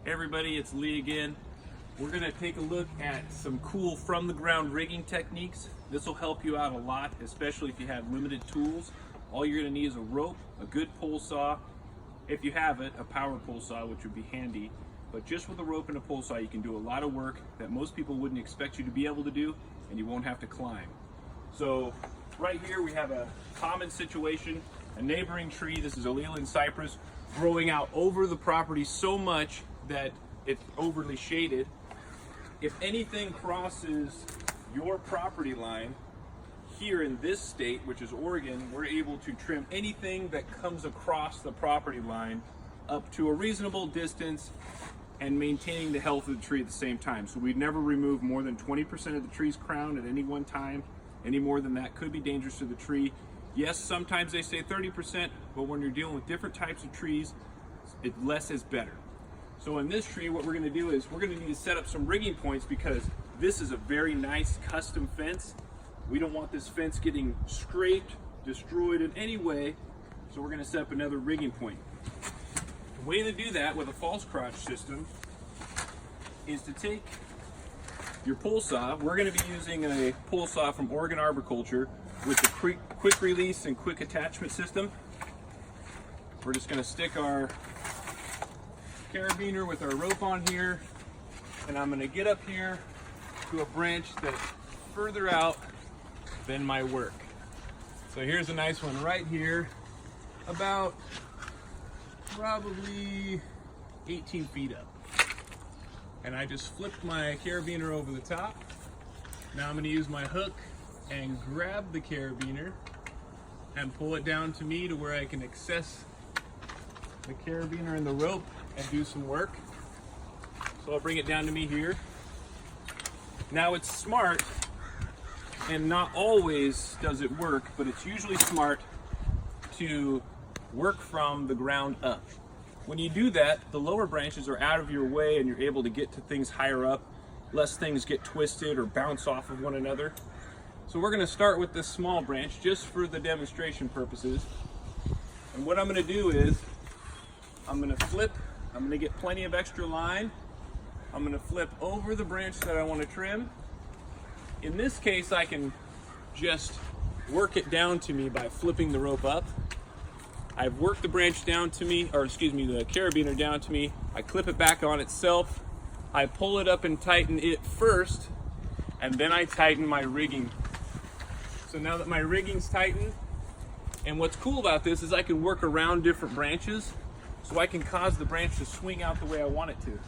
Hey everybody, it's Lee again. We're going to take a look at some cool from the ground rigging techniques. This will help you out a lot, especially if you have limited tools. All you're going to need is a rope, a good pole saw, if you have it, a power pole saw, which would be handy. But just with a rope and a pole saw, you can do a lot of work that most people wouldn't expect you to be able to do, and you won't have to climb. So right here we have a common situation, a neighboring tree. This is a Leyland cypress growing out over the property so much that it's overly shaded. If anything crosses your property line here in this state, which is Oregon, we're able to trim anything that comes across the property line up to a reasonable distance and maintaining the health of the tree at the same time. So we'd never remove more than 20% of the tree's crown at any one time. Any more than that could be dangerous to the tree. Yes, sometimes they say 30%, but when you're dealing with different types of trees, less is better. So in this tree, what we're going to do is we're going to need to set up some rigging points because this is a very nice custom fence. We don't want this fence getting scraped, destroyed in any way, so we're going to set up another rigging point. The way to do that with a false crotch system is to take your pole saw. We're going to be using a pole saw from Oregon Arboriculture with the quick release and quick attachment system. We're just going to stick our carabiner with our rope on here, and I'm going to get up here to a branch that's further out than my work. So here's a nice one right here, about probably 18 feet up. And I just flipped my carabiner over the top. Now I'm going to use my hook and grab the carabiner and pull it down to me to where I can access the carabiner and the rope and do some work. So I'll bring it down to me here. Now it's smart, and not always does it work, but it's usually smart to work from the ground up. When you do that, the lower branches are out of your way and you're able to get to things higher up, less things get twisted or bounce off of one another. So we're going to start with this small branch just for the demonstration purposes. And what I'm going to do is I'm going to flip. I'm going to get plenty of extra line. I'm going to flip over the branch that I want to trim. In this case, I can just work it down to me by flipping the rope up. I've worked the branch down to me, or excuse me, the carabiner down to me. I clip it back on itself. I pull it up and tighten it first, and then I tighten my rigging. So now that my rigging's tightened, and what's cool about this is I can work around different branches, so I can cause the branch to swing out the way I want it to.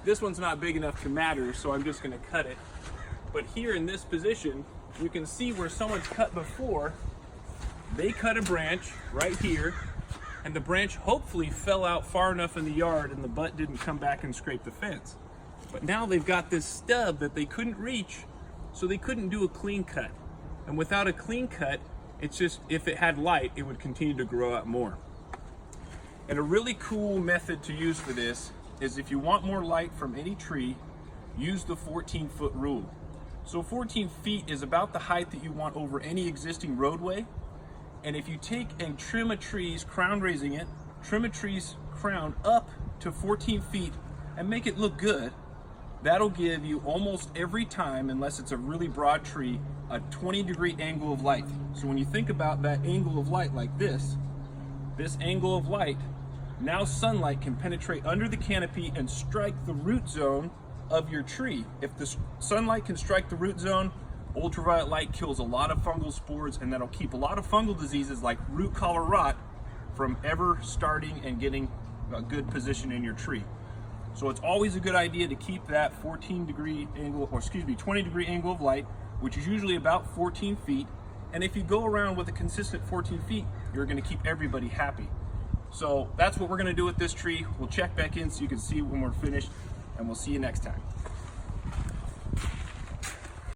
This one's not big enough to matter, so I'm just going to cut it. But here in this position, you can see where someone's cut before. They cut a branch right here, and the branch hopefully fell out far enough in the yard and the butt didn't come back and scrape the fence. But now they've got this stub that they couldn't reach, so they couldn't do a clean cut. And without a clean cut, it's just, if it had light, it would continue to grow out more. And a really cool method to use for this is if you want more light from any tree, use the 14-foot rule. So 14 feet is about the height that you want over any existing roadway. And if you take and trim a tree's crown, raising it, trim a tree's crown up to 14 feet and make it look good, that'll give you almost every time, unless it's a really broad tree, a 20-degree angle of light. So when you think about that angle of light like this angle of light, now sunlight can penetrate under the canopy and strike the root zone of your tree. If the sunlight can strike the root zone, ultraviolet light kills a lot of fungal spores, and that'll keep a lot of fungal diseases like root collar rot from ever starting and getting a good position in your tree. So it's always a good idea to keep that 14-degree angle, or excuse me, 20-degree angle of light, which is usually about 14 feet. And if you go around with a consistent 14 feet, you're going to keep everybody happy. So that's what we're going to do with this tree. We'll check back in so you can see when we're finished, and we'll see you next time.